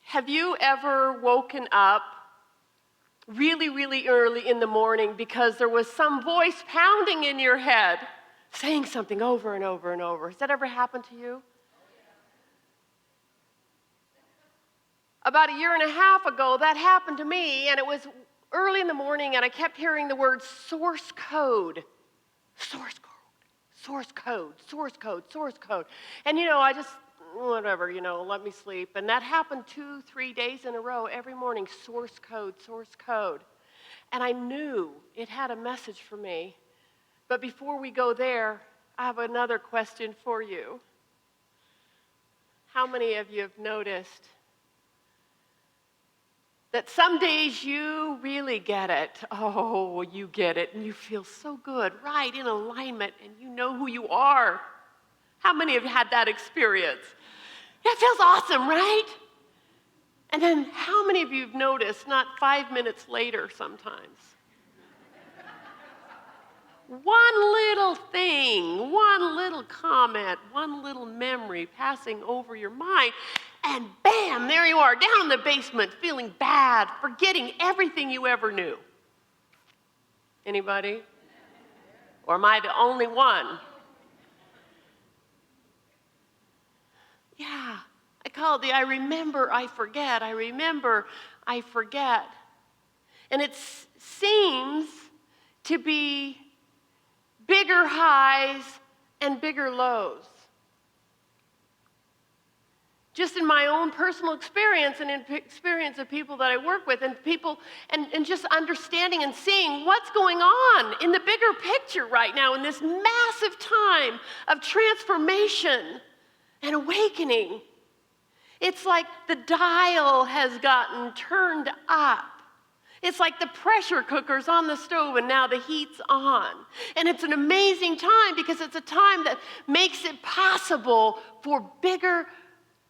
Have you ever woken up really, really early in the morning because there was some voice pounding in your head, saying something over and over and over? Has that ever happened to you? About a year and a half ago, that happened to me, and it was early in the morning, and I kept hearing the word source code. Source code, source code, source code, source code. And I just, whatever, let me sleep. And that happened 2-3 days in a row, every morning, source code, source code. And I knew it had a message for me. But before we go there, I have another question for you. How many of you have noticed that some days you really get it? Oh, you get it, and you feel so good, right, in alignment, and you know who you are. How many have had that experience? That feels awesome, right? And then how many of you have noticed, not 5 minutes later sometimes, one little thing, one little comment, one little memory passing over your mind, and bam, there you are, down in the basement, feeling bad, forgetting everything you ever knew. Anybody? Or am I the only one? Yeah, I call it the I remember, I forget. I remember, I forget. And it seems to be bigger highs and bigger lows. Just in my own personal experience and in experience of people that I work with and people and just understanding and seeing what's going on in the bigger picture right now in this massive time of transformation and awakening. It's like the dial has gotten turned up. It's like the pressure cooker's on the stove and now the heat's on. And it's an amazing time because it's a time that makes it possible for bigger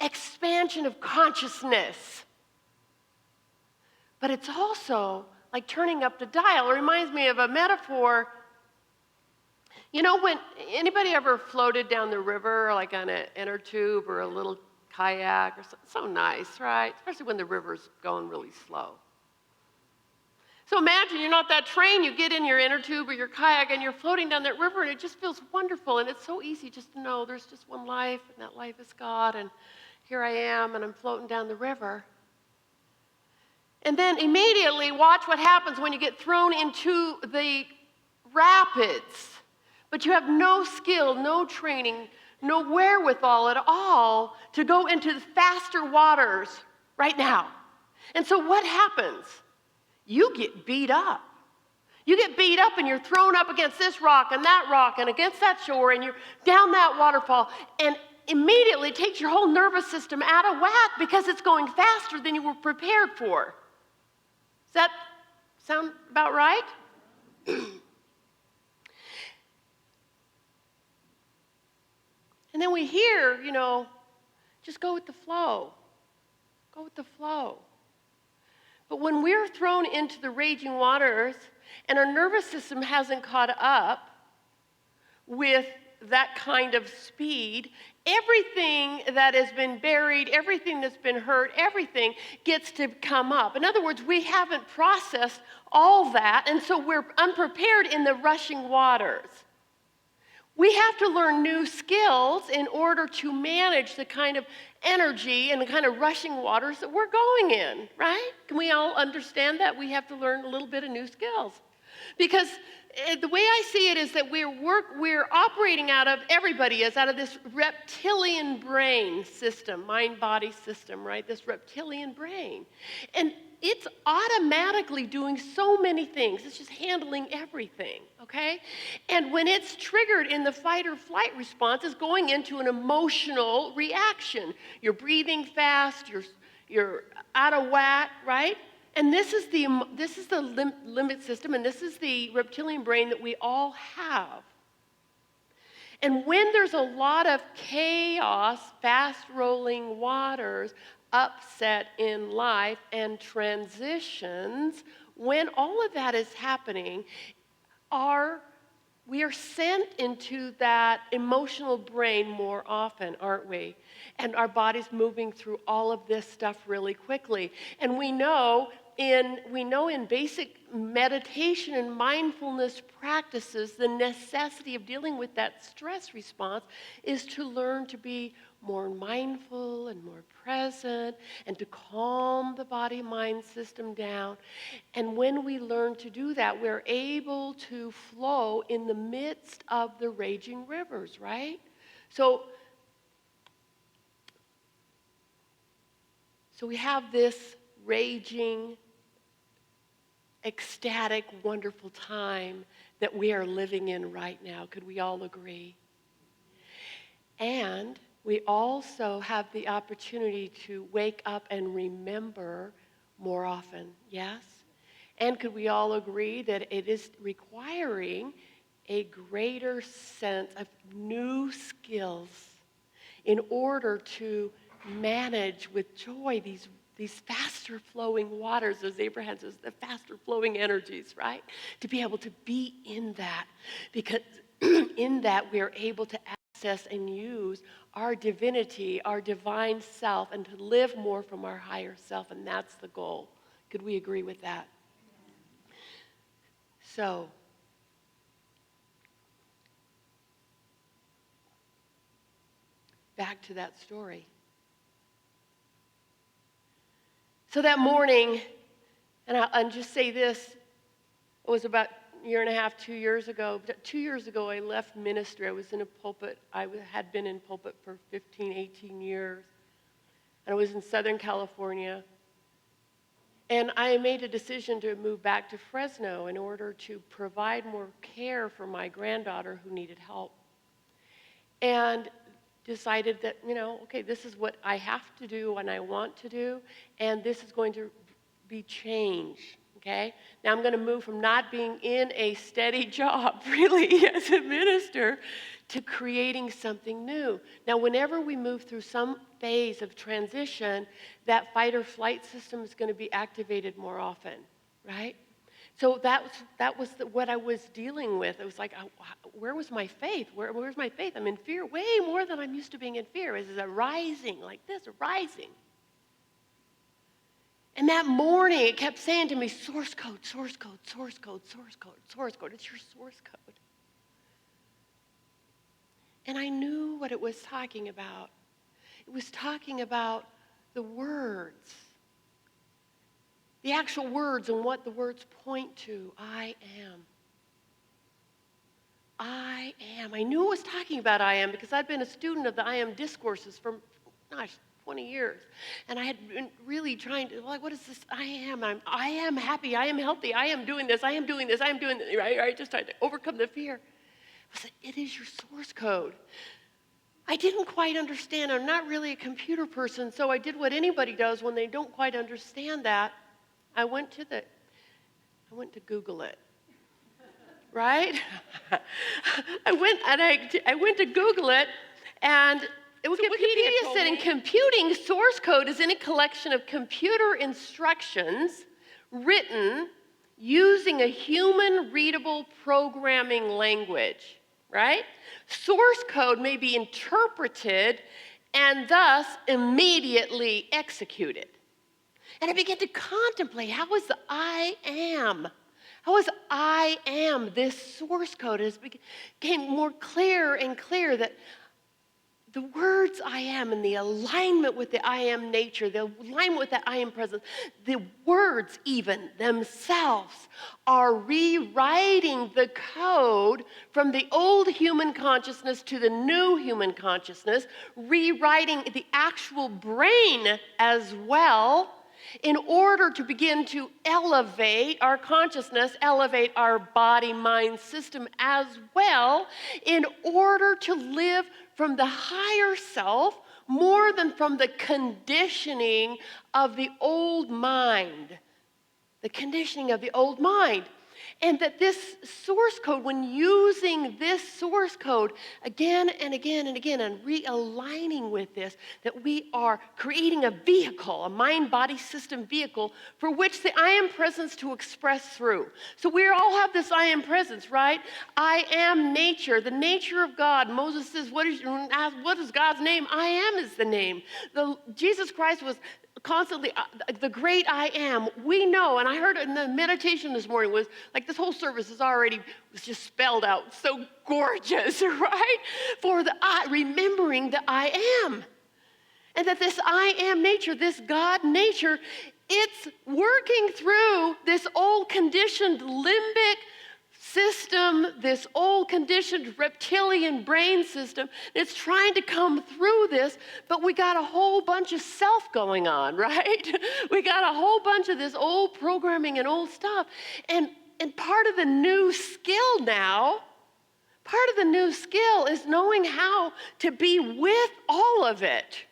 expansion of consciousness. But it's also like turning up the dial. It reminds me of a metaphor. When anybody ever floated down the river, like on an inner tube or a little kayak or something? So nice, right? Especially when the river's going really slow. So imagine you're not that train, you get in your inner tube or your kayak and you're floating down that river and it just feels wonderful and it's so easy just to know there's just one life and that life is God and here I am and I'm floating down the river. And then immediately watch what happens when you get thrown into the rapids. But you have no skill, no training, no wherewithal at all to go into the faster waters right now. And so what happens? You get beat up. You get beat up and you're thrown up against this rock and against that shore and you're down that waterfall and immediately takes your whole nervous system out of whack because it's going faster than you were prepared for. Does that sound about right? And then we hear, just go with the flow. Go with the flow. But when we're thrown into the raging waters and our nervous system hasn't caught up with that kind of speed, everything that has been buried, everything that's been hurt, everything gets to come up. In other words, we haven't processed all that, and so we're unprepared in the rushing waters. We have to learn new skills in order to manage the kind of energy and the kind of rushing waters that we're going in, right? Can we all understand that? We have to learn a little bit of new skills. Because the way I see it is that we're operating everybody is out of this reptilian brain system, mind-body system, right? This reptilian brain. And it's automatically doing so many things. It's just handling everything, okay? And when it's triggered in the fight or flight response, it's going into an emotional reaction. You're breathing fast, you're out of whack, right? And this is the limbic system, and this is the reptilian brain that we all have. And when there's a lot of chaos, fast-rolling waters, upset in life, and transitions, when all of that is happening, our we are sent into that emotional brain more often, aren't we? And our body's moving through all of this stuff really quickly. And we know in basic meditation and mindfulness practices, the necessity of dealing with that stress response is to learn to be more mindful and more present and to calm the body-mind system down. And when we learn to do that, we're able to flow in the midst of the raging rivers, right? So we have this raging, ecstatic, wonderful time that we are living in right now. Could we all agree? And we also have the opportunity to wake up and remember more often, yes? And could we all agree that it is requiring a greater sense of new skills in order to manage with joy these faster flowing waters, as Abraham says, the faster flowing energies, right? To be able to be in that, because in that we are able to access and use our divinity, our divine self, and to live more from our higher self, and that's the goal. Could we agree with that? So, back to that story. So that morning, and I'll just say this, it was about a year and a half, 2 years ago. 2 years ago, I left ministry. I was in a pulpit. I had been in pulpit for 15, 18 years. And I was in Southern California. And I made a decision to move back to Fresno in order to provide more care for my granddaughter who needed help. And decided that, okay, this is what I have to do and I want to do, and this is going to be change, okay? Now I'm going to move from not being in a steady job, really, as a minister, to creating something new. Now, whenever we move through some phase of transition, that fight or flight system is going to be activated more often, right? So that was what I was dealing with. It was like, where was my faith? Where's my faith? I'm in fear way more than I'm used to being in fear. It's a rising, like this, a rising. And that morning, it kept saying to me, source code, source code, source code, source code, source code. It's your source code. And I knew what it was talking about. It was talking about the words. The actual words and what the words point to. I am. I am. I knew it was talking about I am because I'd been a student of the I am discourses for, 20 years. And I had been really trying to, what is this I am? I am happy. I am healthy. I am doing this. I am doing this. I am doing this. Right? Just trying to overcome the fear. I said, it is your source code. I didn't quite understand. I'm not really a computer person, so I did what anybody does when they don't quite understand that. I went to Google it, right? I went to Google it, and Wikipedia said, in computing, source code is any collection of computer instructions written using a human-readable programming language, right? Source code may be interpreted and thus immediately executed. And I began to contemplate, how is this source code? It became more clear and clear that the words I am and the alignment with the I am nature, the alignment with that I am presence, the words even themselves are rewriting the code from the old human consciousness to the new human consciousness, rewriting the actual brain as well, in order to begin to elevate our consciousness, elevate our body-mind system as well, in order to live from the higher self more than from the conditioning of the old mind. The conditioning of the old mind. And that this source code, when using this source code again and again and again and realigning with this, that we are creating a vehicle, a mind-body system vehicle for which the I am presence to express through. So we all have this I am presence, right? I am nature, the nature of God. Moses says, what is God's name? I am is the name. Jesus Christ was constantly the great I am. We know, and I heard in the meditation this morning was like this whole service was just spelled out so gorgeous, right? For the remembering the I am. And that this I am nature, this God nature, it's working through this old conditioned limbic system, this old conditioned reptilian brain system. It's trying to come through this, but we got a whole bunch of self going on, right? We got a whole bunch of this old programming and old stuff. And part of the new skill now, part of the new skill is knowing how to be with all of it.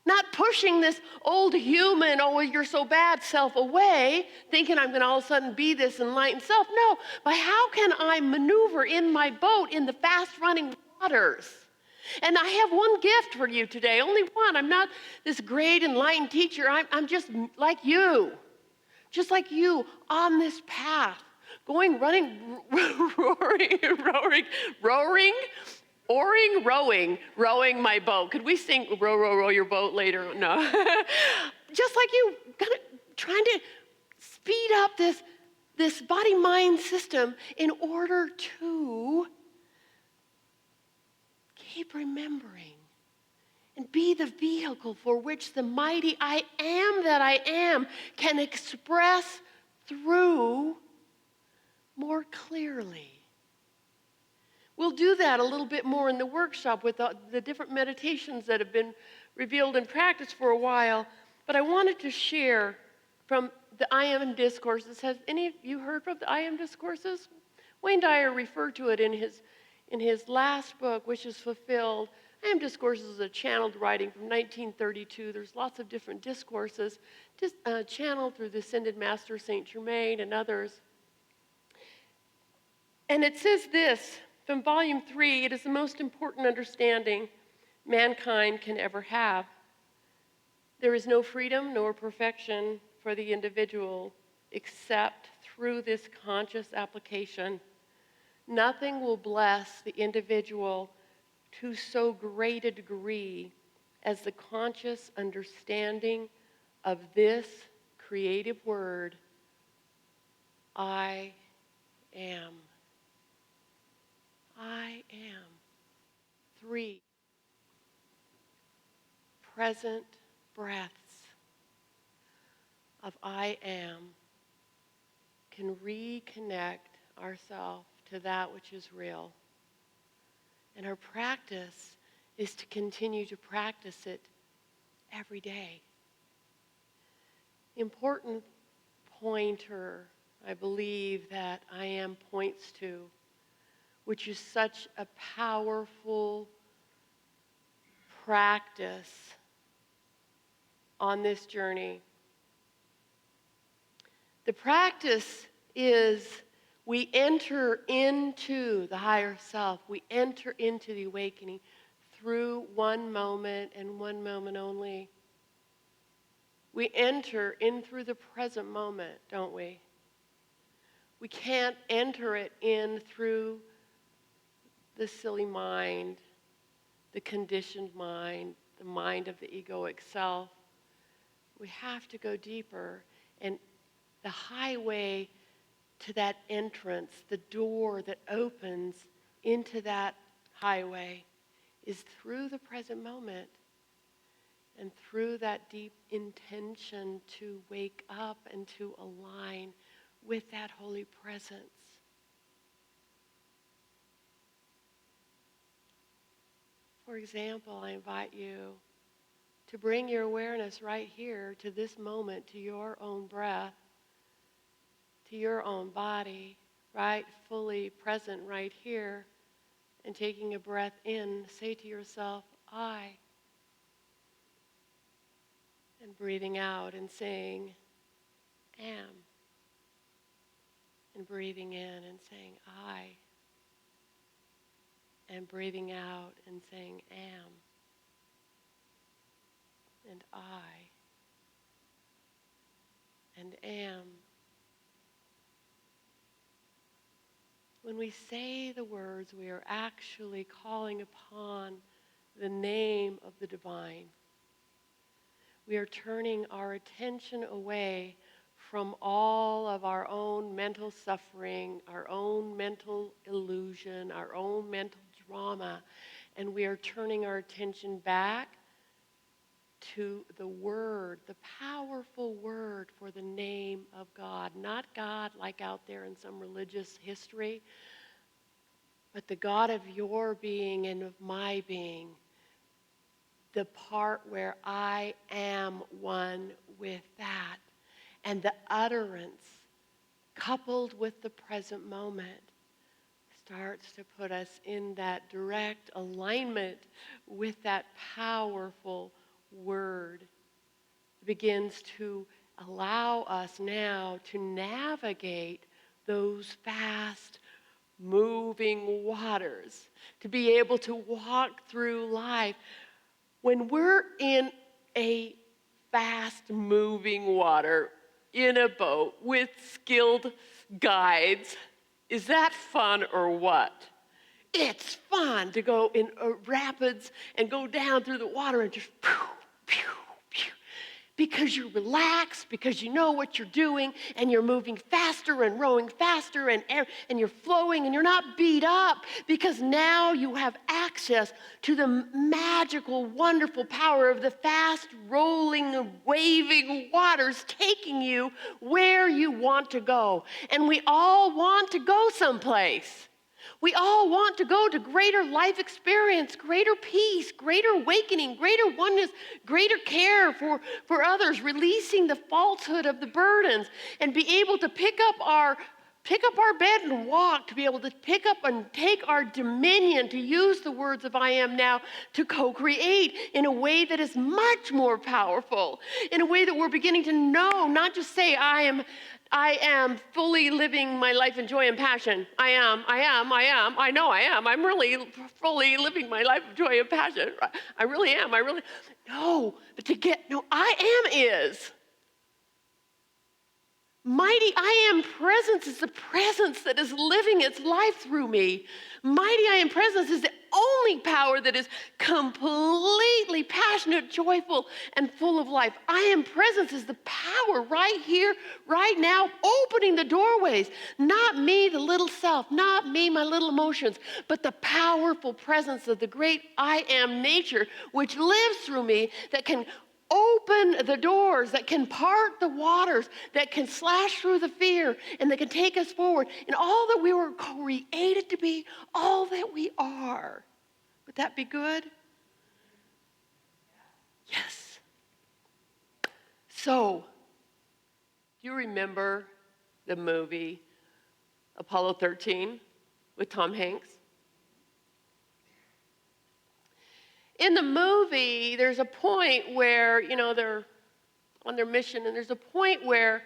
Not pushing this old human, oh, you're so bad self away, thinking I'm going to all of a sudden be this enlightened self. No, but how can I maneuver in my boat in the fast-running waters? And I have one gift for you today, only one. I'm not this great enlightened teacher. I'm just like you on this path, going, running, rowing my boat. Could we sing row, row, row your boat later? No. Just like you, trying to speed up this body-mind system in order to keep remembering and be the vehicle for which the mighty I am that I am can express through more clearly. We'll do that a little bit more in the workshop with the different meditations that have been revealed in practice for a while. But I wanted to share from the I Am discourses. Has any of you heard of the I Am discourses? Wayne Dyer referred to it in his last book, which is Fulfilled. I Am discourses is a channeled writing from 1932. There's lots of different discourses channeled through the Ascended Master Saint Germain and others. And it says this, from volume 3, it is the most important understanding mankind can ever have. There is no freedom nor perfection for the individual except through this conscious application. Nothing will bless the individual to so great a degree as the conscious understanding of this creative word, I am. I am. 3 present breaths of I am can reconnect ourselves to that which is real. And our practice is to continue to practice it every day. Important pointer, I believe, that I am points to, which is such a powerful practice on this journey. The practice is we enter into the higher self. We enter into the awakening through one moment and one moment only. We enter in through the present moment, don't we? We can't enter it in through the silly mind, the conditioned mind, the mind of the egoic self. We have to go deeper, and the highway to that entrance, the door that opens into that highway, is through the present moment and through that deep intention to wake up and to align with that holy presence. For example, I invite you to bring your awareness right here to this moment, to your own breath, to your own body, right? Fully present right here. And taking a breath in, say to yourself, I. And breathing out and saying, am. And breathing in and saying, I. And breathing out and saying, am. And I. And am. When we say the words, we are actually calling upon the name of the divine. We are turning our attention away from all of our own mental suffering, our own mental illusion, our own mental drama, and we are turning our attention back to the word, the powerful word for the name of God. Not God like out there in some religious history, but the God of your being and of my being. The part where I am one with that. And the utterance, coupled with the present moment, starts to put us in that direct alignment with that powerful word. It begins to allow us now to navigate those fast moving waters, to be able to walk through life. When we're in a fast-moving water, in a boat with skilled guides, is that fun or what? It's fun to go in rapids and go down through the water and just pew, pew, pew. Because you're relaxed, because you know what you're doing, and you're moving faster and rowing faster, and you're flowing, and you're not beat up, because now you have access to the magical, wonderful power of the fast, rolling, waving waters taking you where you want to go. And we all want to go someplace. We all want to go to greater life experience, greater peace, greater awakening, greater oneness, greater care for others, releasing the falsehood of the burdens, and be able to pick up our bed and walk, to be able to pick up and take our dominion, to use the words of I am now to co-create in a way that is much more powerful, in a way that we're beginning to know, not just say I am fully living my life in joy and passion. I know I am. I'm really fully living my life of joy and passion. I really am. No, but I am is. Mighty I am presence is the presence that is living its life through me. Mighty I am presence is the only power that is completely passionate, joyful, and full of life. I am presence is the power right here, right now, opening the doorways. Not me, the little self, not me, my little emotions, but the powerful presence of the great I am nature, which lives through me, that can open the doors, that can part the waters, that can slash through the fear, and that can take us forward in all that we were created to be, all that we are. Would that be good? Yes. So, do you remember the movie Apollo 13 with Tom Hanks? In the movie, there's a point where, they're on their mission, and there's a point where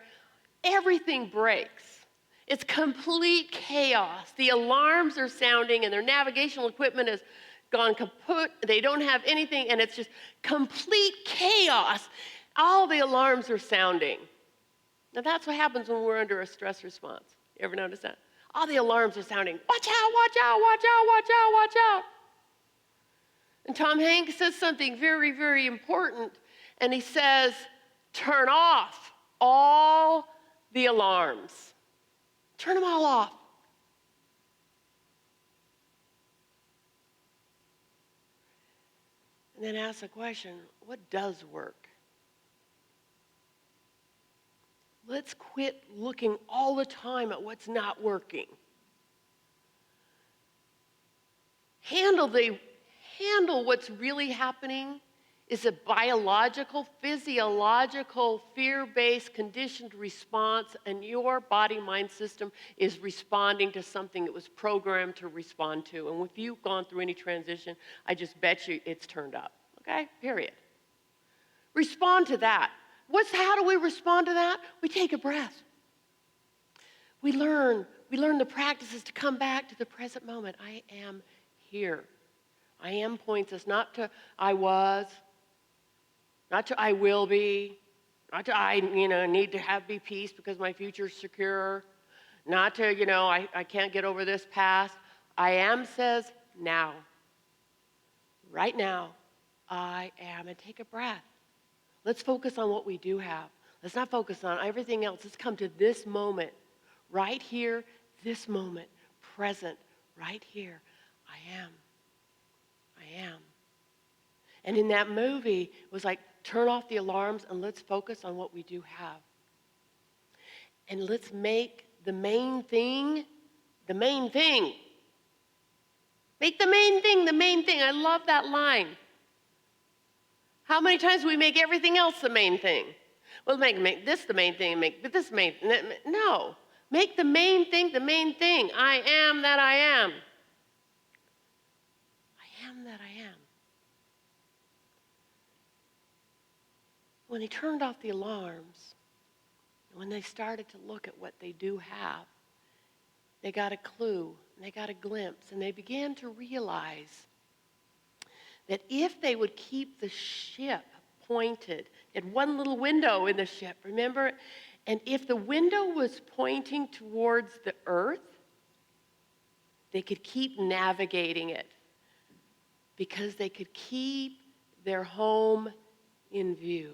everything breaks. It's complete chaos. The alarms are sounding, and their navigational equipment has gone kaput. They don't have anything, and it's just complete chaos. All the alarms are sounding. Now, that's what happens when we're under a stress response. You ever notice that? All the alarms are sounding. Watch out, watch out, watch out, watch out, watch out. And Tom Hanks says something very, very important, and he says, turn off all the alarms. Turn them all off. And then ask the question, what does work? Let's quit looking all the time at what's not working. Handle what's really happening is a biological, physiological, fear-based, conditioned response, and your body-mind system is responding to something it was programmed to respond to. And if you've gone through any transition, I just bet you it's turned up, okay? Period. Respond to that. How do we respond to that? We take a breath. We learn We learn the practices to come back to the present moment. I am here. I am points us not to I was, not to I will be, not to I need to be peace because my future's secure, not to I can't get over this past. I am says now. Right now, I am. And take a breath. Let's focus on what we do have. Let's not focus on everything else. Let's come to this moment, right here, this moment, present, right here. I am. I am. And in that movie, it was like, turn off the alarms and let's focus on what we do have. And let's make the main thing the main thing. Make the main thing the main thing. I love that line. How many times do we make everything else the main thing? Well, make this the main thing, make this main. No. Make the main thing the main thing. I am that I am. I am that I am. When they turned off the alarms, when they started to look at what they do have, they got a clue, and they got a glimpse, and they began to realize that if they would keep the ship pointed at one little window in the ship, remember? And if the window was pointing towards the earth, they could keep navigating it because they could keep their home in view.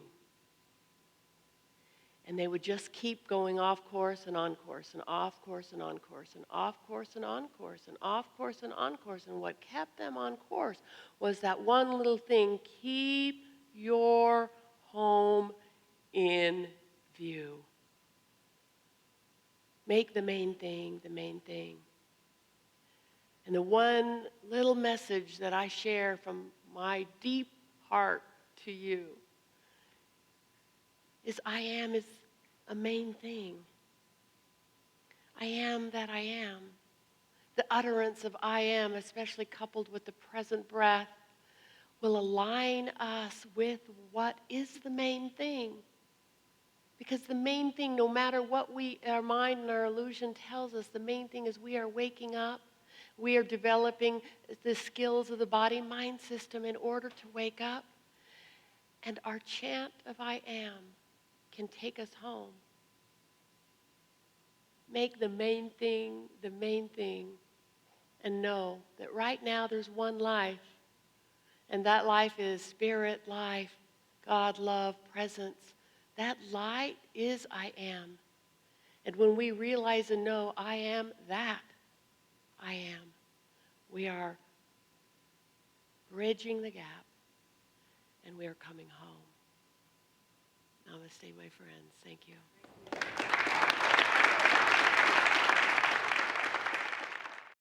And they would just keep going off course and on course and off course and on course and off course and on course and off course and on course. And what kept them on course was that one little thing: keep your home in view. Make the main thing the main thing. And the one little message that I share from my deep heart to you is I am is a main thing. I am that I am. The utterance of I am, especially coupled with the present breath, will align us with what is the main thing. Because the main thing, no matter what our mind and our illusion tells us, the main thing is we are waking up. We are developing the skills of the body-mind system in order to wake up. And our chant of I am can take us home. Make the main thing, and know that right now there's one life, and that life is spirit, life, God, love, presence. That light is I am. And when we realize and know I am that, I am, we are bridging the gap, and we are coming home. Namaste, my friends. Thank you.